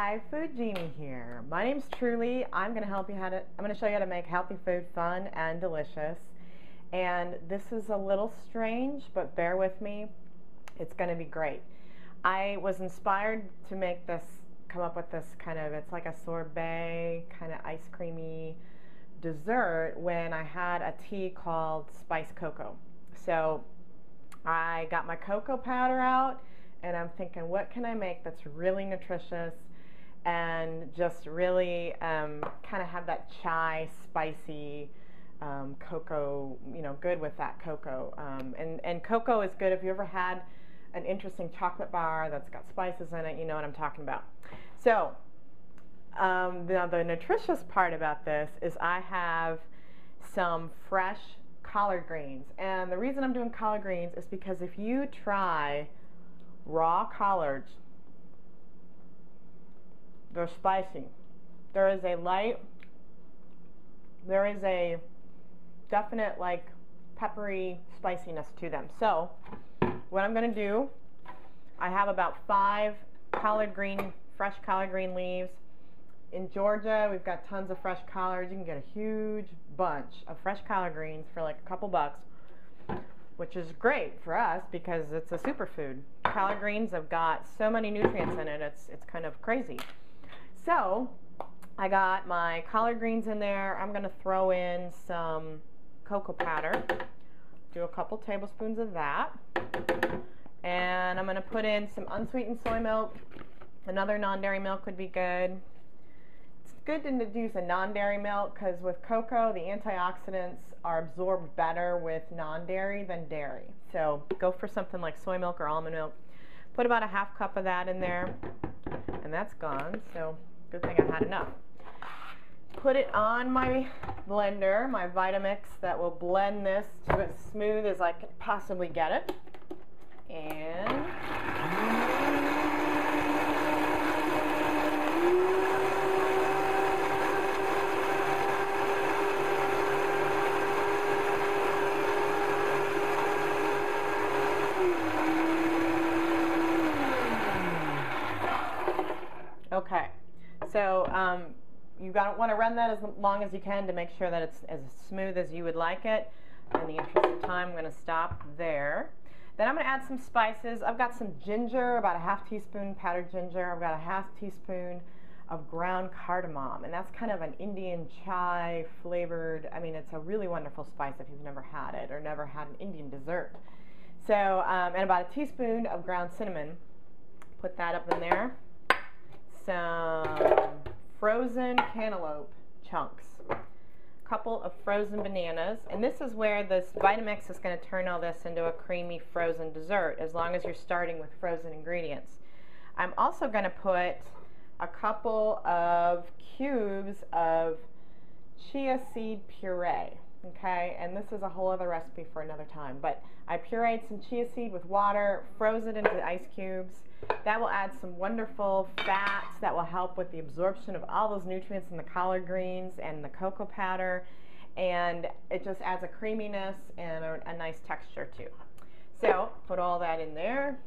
Hi, Food Genie here. My name's Truly. I'm going to show you how to make healthy food fun and delicious. And this is a little strange, but bear with me. It's going to be great. I was inspired to come up with this it's like a sorbet, kind of ice creamy dessert when I had a tea called spiced cocoa. So I got my cocoa powder out and I'm thinking, what can I make that's really nutritious and just really kind of have that chai spicy cocoa, good with that cocoa. And cocoa is good if you ever had an interesting chocolate bar that's got spices in it, you know what I'm talking about. So the nutritious part about this is I have some fresh collard greens. And the reason I'm doing collard greens is because if you try raw collards, they're spicy. There is a definite peppery spiciness to them. So what I'm going to do, I have about 5 fresh collard green leaves. In Georgia, we've got tons of fresh collards. You can get a huge bunch of fresh collard greens for like a couple bucks, which is great for us because it's a superfood. Collard greens have got so many nutrients in it, it's kind of crazy. So I got my collard greens in there. I'm going to throw in some cocoa powder. Do a couple tablespoons of that. And I'm going to put in some unsweetened soy milk. Another non-dairy milk would be good. It's good to use a non-dairy milk because with cocoa, the antioxidants are absorbed better with non-dairy than dairy. So go for something like soy milk or almond milk. Put about a ½ cup of that in there, and that's gone. So good thing I had enough. Put it on my blender, my Vitamix, that will blend this to as smooth as I can possibly get it. And okay, so you want to run that as long as you can to make sure that it's as smooth as you would like it. In the interest of time, I'm going to stop there. Then I'm going to add some spices. I've got some ginger, about a ½ teaspoon powdered ginger. I've got a ½ teaspoon of ground cardamom, and that's kind of an Indian chai flavored. I mean, it's a really wonderful spice if you've never had it or never had an Indian dessert. So, and about a teaspoon of ground cinnamon. Put that up in there. Some frozen cantaloupe chunks, a couple of frozen bananas, and this is where this Vitamix is going to turn all this into a creamy frozen dessert as long as you're starting with frozen ingredients. I'm also going to put a couple of cubes of chia seed puree, okay, and this is a whole other recipe for another time, but I pureed some chia seed with water, froze it into ice cubes. That will add some wonderful fats that will help with the absorption of all those nutrients in the collard greens and the cocoa powder, and it just adds a creaminess and a nice texture too. So put all that in there.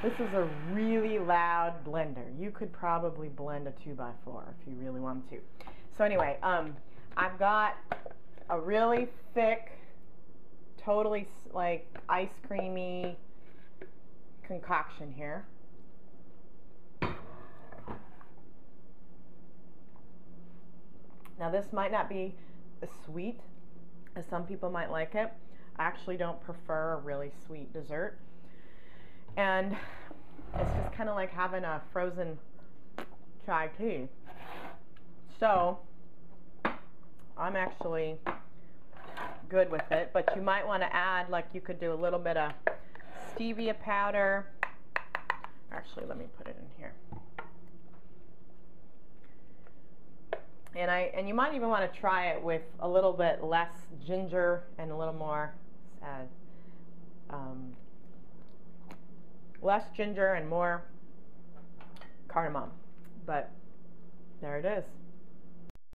This is a really loud blender. You could probably blend a 2x4 if you really want to. So anyway, I've got a really thick, totally like ice creamy concoction here. Now this might not be as sweet as some people might like it. I actually don't prefer a really sweet dessert. And it's just kind of like having a frozen chai tea. So I'm actually good with it, but you might want to add, like you could do a little bit of stevia powder. Actually, let me put it in here. And you might even want to try it with a little bit less ginger and a little more less ginger and more cardamom. But there it is.